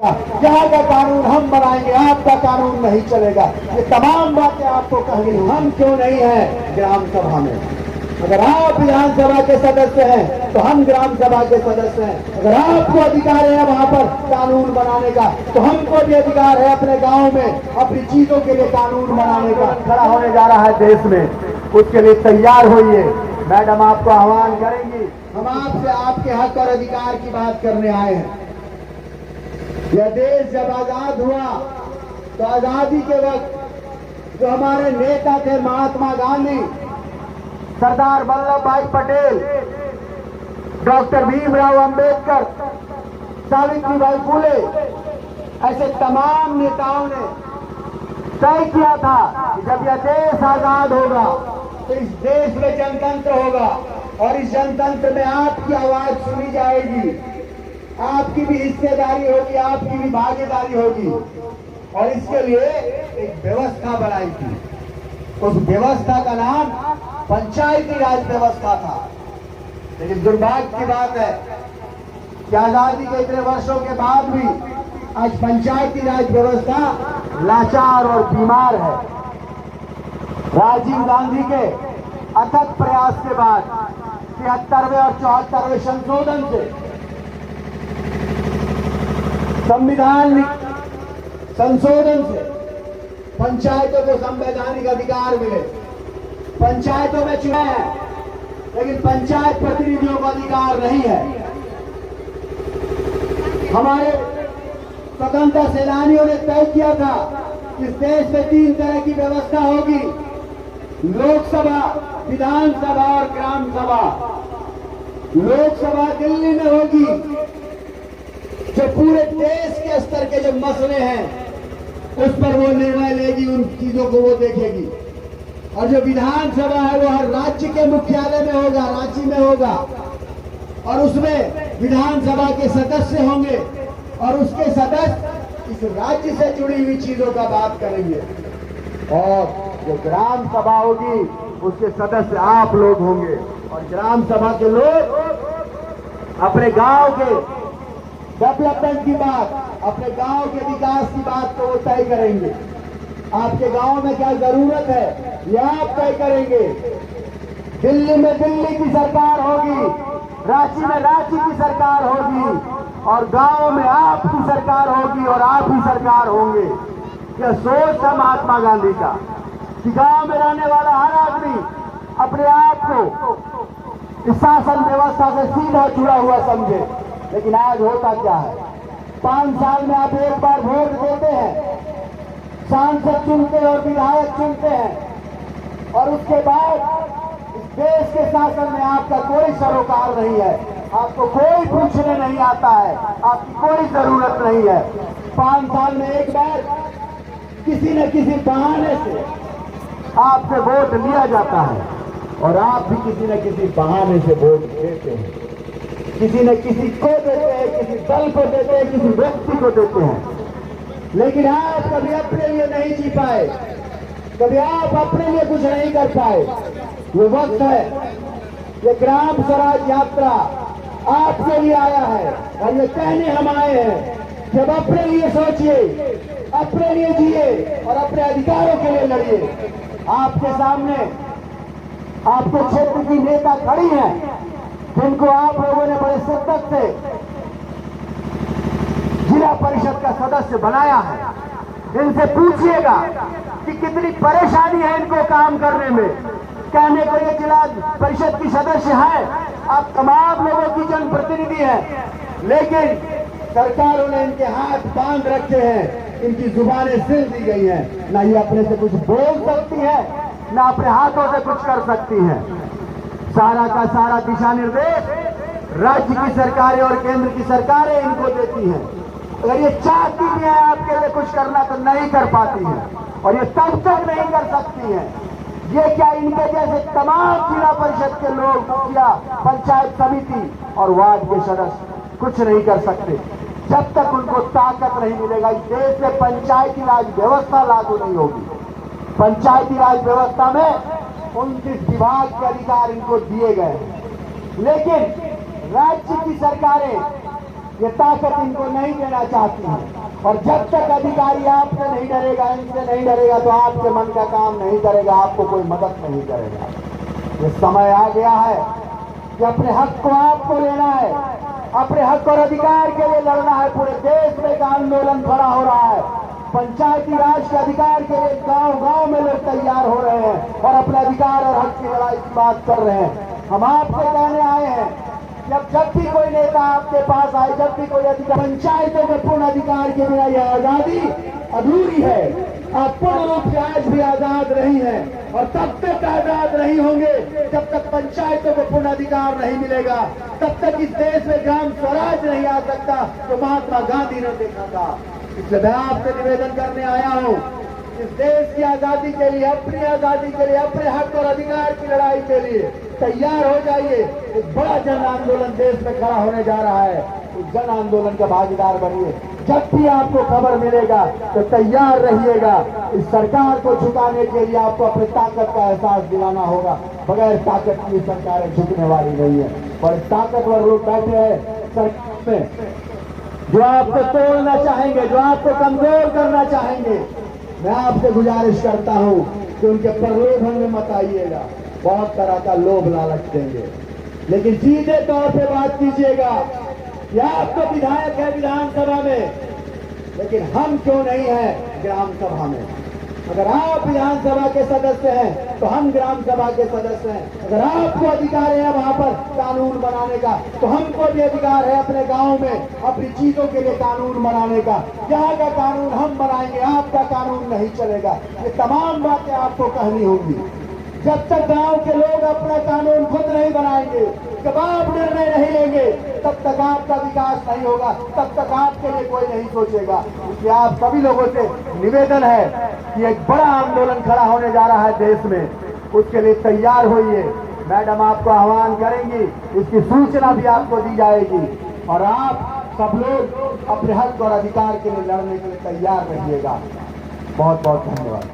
यहाँ का कानून हम बनाएंगे, आपका कानून नहीं चलेगा। ये तमाम बातें आपको कहनी, हम क्यों नहीं है ग्राम सभा में। अगर आप विधानसभा के सदस्य हैं तो हम ग्राम सभा के सदस्य हैं। अगर आपको अधिकार है वहां पर कानून बनाने का तो हमको भी अधिकार है अपने गांव में अपनी चीजों के लिए कानून बनाने का। खड़ा होने जा रहा है देश में, उसके लिए तैयार होइए। मैडम आपको आह्वान करेंगी। हम आपसे आपके हक और अधिकार की बात करने आए हैं। यह देश जब आजाद हुआ तो आजादी के वक्त जो हमारे नेता थे महात्मा गांधी, सरदार वल्लभ भाई पटेल, डॉक्टर भीमराव अंबेडकर, सावित्रीबाई फुले, ऐसे तमाम नेताओं ने तय किया था कि जब यह देश आजाद होगा तो इस देश में जनतंत्र होगा और इस जनतंत्र में आपकी आवाज सुनी जाएगी, आपकी भी हिस्सेदारी होगी, आपकी भी भागीदारी होगी। और इसके लिए एक व्यवस्था बनाई थी। उस व्यवस्था का नाम पंचायती राज व्यवस्था था। लेकिन दुर्भाग्य की बात है कि आजादी के इतने वर्षों के बाद भी आज पंचायती राज व्यवस्था लाचार और बीमार है। राजीव गांधी के अथक प्रयास के बाद 73वें और 74वें संशोधन से संविधान संशोधन से पंचायतों को संवैधानिक अधिकार मिले। पंचायतों में चुनाव है लेकिन पंचायत प्रतिनिधियों को अधिकार नहीं है। हमारे स्वतंत्रता सेनानियों ने तय किया था कि इस देश में 3 तरह की व्यवस्था होगी, लोकसभा, विधानसभा और ग्राम सभा। लोकसभा दिल्ली में होगी जो पूरे देश के स्तर के जो मसले हैं उस पर वो निर्णय लेगी, उन चीजों को वो देखेगी। और जो विधानसभा है वो हर राज्य के मुख्यालय में होगा, रांची में होगा, और उसमें विधानसभा के सदस्य होंगे और उसके सदस्य इस राज्य से जुड़ी हुई चीजों का बात करेंगे। और जो ग्राम सभा होगी उसके सदस्य आप लोग होंगे और ग्राम सभा के लोग अपने गांव के डेवलपमेंट की बात, अपने गांव के विकास की बात को वो तय करेंगे। आपके गांव में क्या जरूरत है यह आप तय करेंगे। दिल्ली में दिल्ली की सरकार होगी, रांची में रांची की सरकार होगी और गांव में आपकी सरकार होगी और आप ही सरकार होंगे। यह सोच है महात्मा गांधी का कि गांव में रहने वाला हर आदमी अपने आप को इस शासन व्यवस्था से सीधा जुड़ा हुआ समझे। लेकिन आज होता क्या है, 5 साल में आप एक बार वोट देते हैं, सांसद चुनते हैं और विधायक चुनते हैं और उसके बाद इस देश के शासन में आपका कोई सरोकार नहीं है, आपको कोई पूछने नहीं आता है, आपकी कोई जरूरत नहीं है। 5 साल में एक बार किसी न किसी बहाने से आपसे वोट लिया जाता है और आप भी किसी न किसी बहाने से वोट देते हैं। किसी न किसी को देते हैं, किसी दल को देते हैं, किसी व्यक्ति को देते हैं। लेकिन आप कभी अपने लिए नहीं जी पाए, कभी आप अपने लिए कुछ नहीं कर पाए। वो वक्त है, ये ग्राम स्वराज यात्रा आपके लिए आया है और ये कहने हम आए हैं जब अपने लिए सोचिए, अपने लिए जिए और अपने अधिकारों के लिए लड़िए। आपके सामने आपके क्षेत्र की नेता खड़ी हैं जिनको आप लोगों ने बड़े शिद्दत से जिला परिषद का सदस्य बनाया है। इनसे पूछिएगा कि कितनी परेशानी है इनको काम करने में। कहने को ये जिला परिषद की सदस्य है, आप तमाम लोगों की जनप्रतिनिधि हैं, लेकिन सरकारों ने इनके हाथ बांध रखे हैं, इनकी जुबानें सिल दी गई हैं। ना ये अपने से कुछ बोल सकती है, ना अपने हाथों से कुछ कर सकती है। सारा का सारा दिशा निर्देश राज्य की सरकारें और केंद्र की सरकारें इनको देती हैं। अगर ये चाहती भी है आपके लिए कुछ करना तो नहीं कर पाती है और ये तब तक नहीं कर सकती है। ये क्या इनके जैसे तमाम जिला परिषद के लोग, मुखिया, पंचायत समिति और वार्ड के सदस्य कुछ नहीं कर सकते जब तक उनको ताकत नहीं मिलेगा। इस देश में पंचायती राज व्यवस्था लागू नहीं होगी। पंचायती राज व्यवस्था में 29 विभाग के अधिकार इनको दिए गए, लेकिन राज्य की सरकारें ये ताकत इनको नहीं देना चाहती है। और जब तक अधिकारी आपसे नहीं डरेगा, इनसे नहीं डरेगा, तो आपके मन का काम नहीं करेगा, आपको कोई मदद नहीं करेगा। ये समय आ गया है कि अपने हक को आपको लेना है, अपने हक और अधिकार के लिए लड़ना है। पूरे देश में एक आंदोलन खड़ा हो रहा है। पंचायती राज के अधिकार के लिए गांव-गांव में लोग तैयार हो रहे हैं और अपने अधिकार और हक की लड़ाई की बात कर रहे हैं। हम आपसे कहने आए हैं जब भी कोई नेता आपके पास आए, जब भी कोई अधिकार, पंचायतों के पूर्ण अधिकार के बिना यह आजादी अधूरी है। आप पूर्ण रूप से आज भी आजाद नहीं है और तब तक आजाद नहीं होंगे जब तक पंचायतों को पूर्ण अधिकार नहीं मिलेगा, तब तक इस देश में ग्राम स्वराज नहीं आ सकता जो महात्मा गांधी ने देखा था। इसलिए मैं आपसे निवेदन करने आया हूं, इस देश की आजादी के लिए, अपनी आजादी के लिए, अपने हक और अधिकार की लड़ाई के लिए तैयार हो जाइए। एक बड़ा जन आंदोलन देश में खड़ा होने जा रहा है, उस जन आंदोलन का भागीदार बनिए। जब भी आपको खबर मिलेगा तो तैयार रहिएगा। इस सरकार को झुकाने के लिए आपको अपनी ताकत का एहसास दिलाना होगा। बगैर ताकत की सरकारें झुकने वाली नहीं है। और ताकतवर लोग बैठे हैं सरकार में जो आपको तोड़ना चाहेंगे, जो आपको कमजोर करना चाहेंगे। मैं आपसे गुजारिश करता हूं कि उनके प्रलोभन में मत आइएगा। बहुत तरह का लोभ लालच देंगे, लेकिन सीधे तौर पे बात कीजिएगा। या आप तो विधायक है विधानसभा में, लेकिन हम क्यों नहीं हैं ग्राम सभा में? अगर आप विधानसभा के सदस्य हैं तो हम ग्राम सभा के सदस्य हैं। अगर आपको अधिकार है वहां पर कानून बनाने का, तो हमको भी अधिकार है अपने गांव में अपनी चीजों के लिए कानून बनाने का। यहाँ का कानून हम बनाएंगे, आपका कानून नहीं चलेगा। ये तमाम बातें आपको कहनी होंगी। जब तक गांव के लोग अपना कानून खुद नहीं बनाएंगे, जब आप निर्णय नहीं लेंगे, तब तक आपका विकास नहीं होगा, तब तक आपके लिए कोई नहीं सोचेगा। इसलिए आप सभी लोगों से निवेदन है कि एक बड़ा आंदोलन खड़ा होने जा रहा है देश में, उसके लिए तैयार होइए। मैडम आपको आह्वान करेंगी, इसकी सूचना भी आपको दी जाएगी और आप सब लोग अपने हक और अधिकार के लिए लड़ने के लिए तैयार रहिएगा। बहुत बहुत धन्यवाद।